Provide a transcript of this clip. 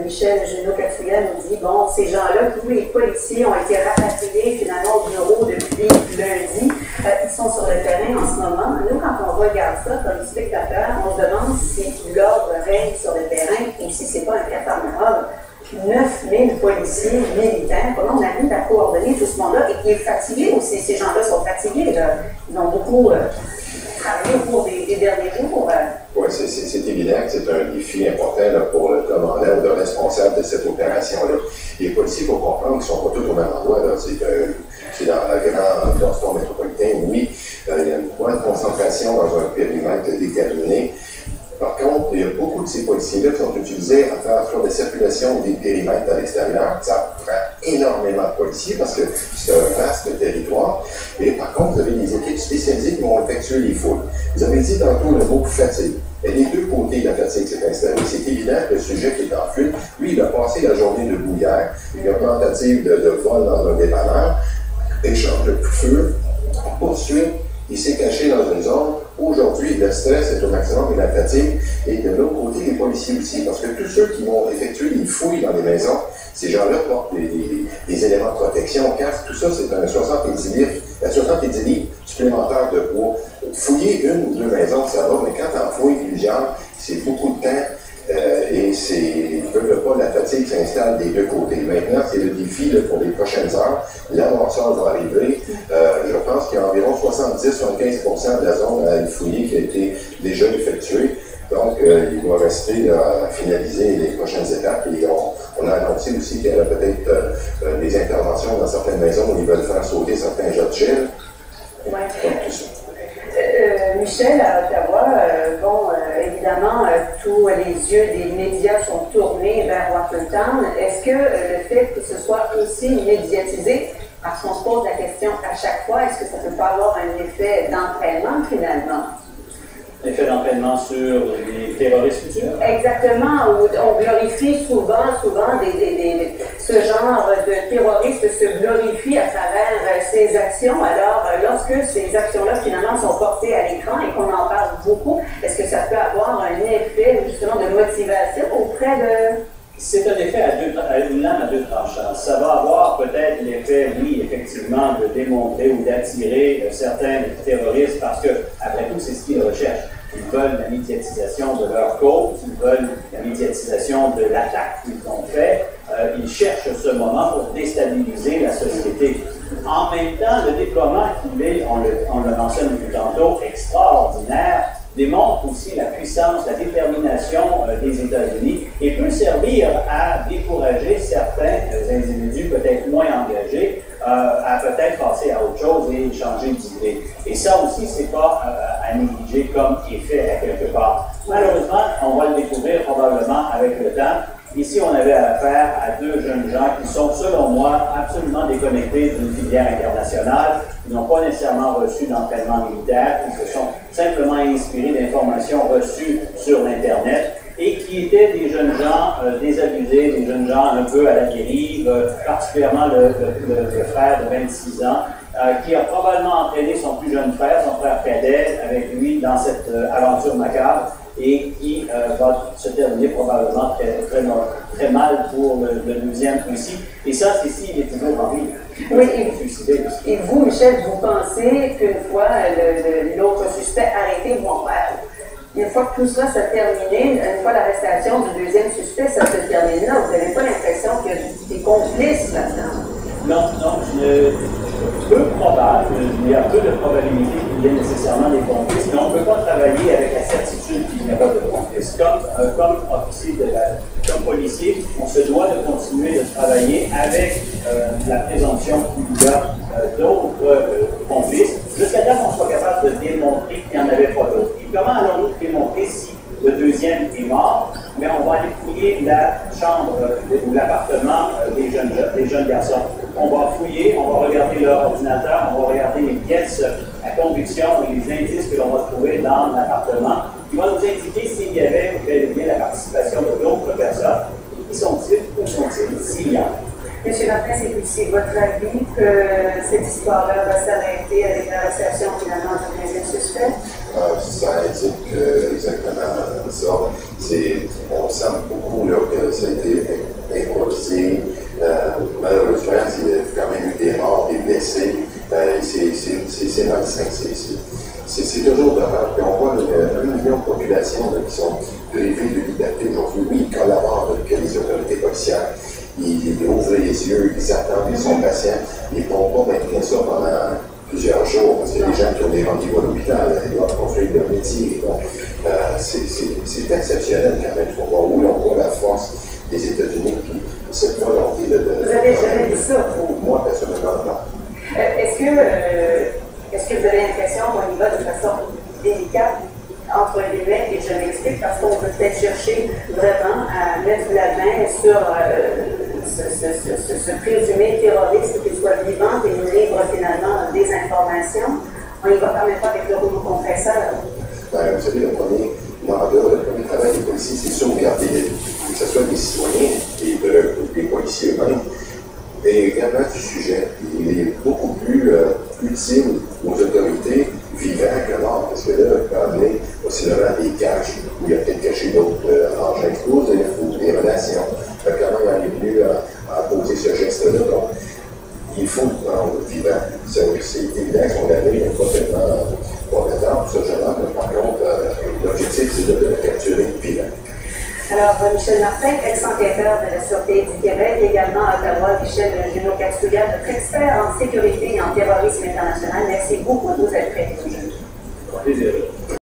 Michel Junot-Catouillat nous dit, bon, ces gens-là, tous les policiers ont été rapatriés finalement au bureau depuis lundi. Ils sont sur le terrain en ce moment. Nous, quand on regarde ça comme spectateur, on se demande si l'ordre règne sur le terrain ou si c'est pas un cafarnaum. 9000 policiers militaires, comment on arrive à coordonner tout ce monde-là et qui est fatigué aussi. Ces gens-là sont fatigués. Ils ont beaucoup travaillé au cours des derniers jours. Oui, c'est évident que c'est un défi important là, pour le commandant ou le responsable de cette opération-là. Les policiers, il faut comprendre qu'ils ne sont pas tous au même endroit. C'est dans le grand transport métropolitain, oui. Il y a une bonne concentration dans un périmètre déterminé. Par contre, il y a beaucoup de ces policiers-là qui sont utilisés à faire des circulations des périmètres à l'extérieur. Ça prend énormément de policiers parce que c'est un vaste territoire. Et par contre, vous avez des équipes spécialisées qui vont effectuer les fouilles. Vous avez dit tantôt le mot fatigue. Et les deux côtés de la fatigue s'est installée. C'est évident que le sujet qui est en fuite, lui, il a passé la journée debout hier. Il y a une tentative de vol dans un dépanneur, échange de coups de feu, poursuite. Il s'est caché dans une zone. Aujourd'hui, le stress est au maximum et la fatigue. Et de l'autre côté, les policiers aussi, parce que tous ceux qui vont effectuer les fouilles dans les maisons, ces gens-là portent des éléments de protection, casque, tout ça, c'est un 70 livres supplémentaires de poids. Fouiller une ou deux maisons, ça va, mais quand on fouille plusieurs, c'est beaucoup de temps. Et ils ne veulent pas, la fatigue s'installe des deux côtés. Maintenant, c'est le défi là, pour les prochaines heures. L'avanceur va arriver. Je pense qu'il y a environ 70-75% de la zone à fouiller qui a été déjà effectuée. Donc, il doit rester là, à finaliser les prochaines étapes. Et on a annoncé aussi qu'il y aurait peut-être des interventions dans certaines maisons où ils veulent faire sauter certains jets de gel. Ouais. Donc, tout ça. Michel, à Ottawa, évidemment, tous les yeux des médias sont tournés vers Washington. Est-ce que le fait que ce soit aussi médiatisé, parce qu'on se pose la question à chaque fois, est-ce que ça ne peut pas avoir un effet d'entraînement finalement? Effet d'entraînement sur les terroristes futurs? Exactement. On glorifie souvent ce genre de terroristes se glorifie à travers ses actions. Alors, lorsque ces actions-là, finalement, sont portées à l'écran et qu'on en parle beaucoup, est-ce que ça peut avoir un effet, justement, de motivation auprès de... C'est un effet à une lame à deux tranchants. Ça va avoir peut-être l'effet, oui, effectivement, de démontrer ou d'attirer certains terroristes parce que, après tout, c'est ce qu'ils recherchent. Ils veulent la médiatisation de leur cause, ils veulent la médiatisation de l'attaque qu'ils ont fait. Ils cherchent ce moment pour déstabiliser la société. En même temps, le déploiement qu'il est, on le mentionne depuis tantôt, extraordinaire, démontre aussi la puissance, la détermination des États-Unis et peut servir à décourager certains individus peut-être moins engagés à peut-être passer à autre chose et changer d'idée. Et ça aussi, c'est pas à négliger comme effet à quelque part. Malheureusement, on va le découvrir probablement avec le temps. Ici, on avait affaire à deux jeunes gens qui sont, selon moi, absolument déconnectés d'une filière internationale. Ils n'ont pas nécessairement reçu d'entraînement militaire, ils se sont simplement inspirés d'informations reçues sur l'Internet et qui étaient des jeunes gens désabusés, des jeunes gens un peu à la dérive, particulièrement le frère de 26 ans, qui a probablement entraîné son plus jeune frère, son frère cadet, avec lui dans cette aventure macabre et qui va se terminer probablement très mal pour le deuxième aussi. Et ça, c'est s'il est toujours en vie. Oui, et vous, Michel, vous pensez qu'une fois l'autre suspect arrêté, une fois que tout ça s'est terminé, une fois l'arrestation du deuxième suspect, ça se termine là, vous n'avez pas l'impression qu'il y a des complices là-dedans? Non, peu probable, il y a peu de probabilité qu'il y ait nécessairement des complices, mais on ne peut pas travailler avec la certitude qu'il n'y a pas de complices. Comme officier comme policier, on se doit de continuer de travailler avec la présomption qu'il y a d'autres complices, jusqu'à temps qu'on soit capable de démontrer qu'il n'y en avait pas d'autres. Et comment allons-nous démontrer si le deuxième est mort? Mais on va aller fouiller la chambre ou l'appartement des jeunes garçons. On va fouiller, on va regarder leur ordinateur, on va regarder les pièces à conviction et les indices que l'on va trouver dans l'appartement. Qui va nous indiquer s'il y avait bien la participation de d'autres personnes. Qui sont-ils? Où sont-ils? S'il y en a. Monsieur Martin, c'est votre avis que cette histoire-là va s'arrêter avec l'arrestation finalement du deuxième suspect? Ça indique exactement ça. On sent beaucoup là, que ça a été improvisé. Malheureusement, il y a quand même eu des morts, des blessés. C'est malsain. C'est toujours dommage. Puis on voit 1 million de populations là, qui sont privées de liberté aujourd'hui. Oui, ils collaborent avec les autorités policières. Ils ouvrent les yeux, ils attendent, ils sont patients. Ils ne vont pas maintenir ça pendant plusieurs jours, parce qu'il y a des gens qui ont des rendez-vous à l'hôpital, ils doivent construire leur métier. Donc, c'est exceptionnel quand même. On voit où on voit la force des États-Unis, puis cette volonté de... Vous avez jamais vu ça? Moi, personnellement, non. Est-ce que vous avez l'impression qu'on y va de façon délicate, entre guillemets, et je m'explique, parce qu'on peut peut-être chercher vraiment à mettre la main sur ce présumé terroriste, qu'il soit vivant et nous livre finalement des informations. On y va quand même pas avec le rouleau compresseur. Ben, vous savez, le premier mandat, le premier travail des policiers, c'est sauvegarder la vie, que ce soit des citoyens et des policiers eux-mêmes. Et également du sujet, il est beaucoup plus utile aux autorités vivants que mort, parce que là, quand on est possiblement des caches, où il y a peut-être caché d'autres engins explosifs ou des relations. Comment il en est venu à poser ce geste-là? Donc, il faut le prendre vivant. C'est évident qu'on l'avait complètement combattant pour ce genre-là, mais par contre, l'objectif, c'est de le capturer vivant. Alors, Michel Martin, ex-enquêteur de la Sûreté du Québec, également à Ottawa, Michel Junot-Katsuya, notre expert en sécurité et en terrorisme international. Merci beaucoup de vous être prêtés aujourd'hui. Plaisir.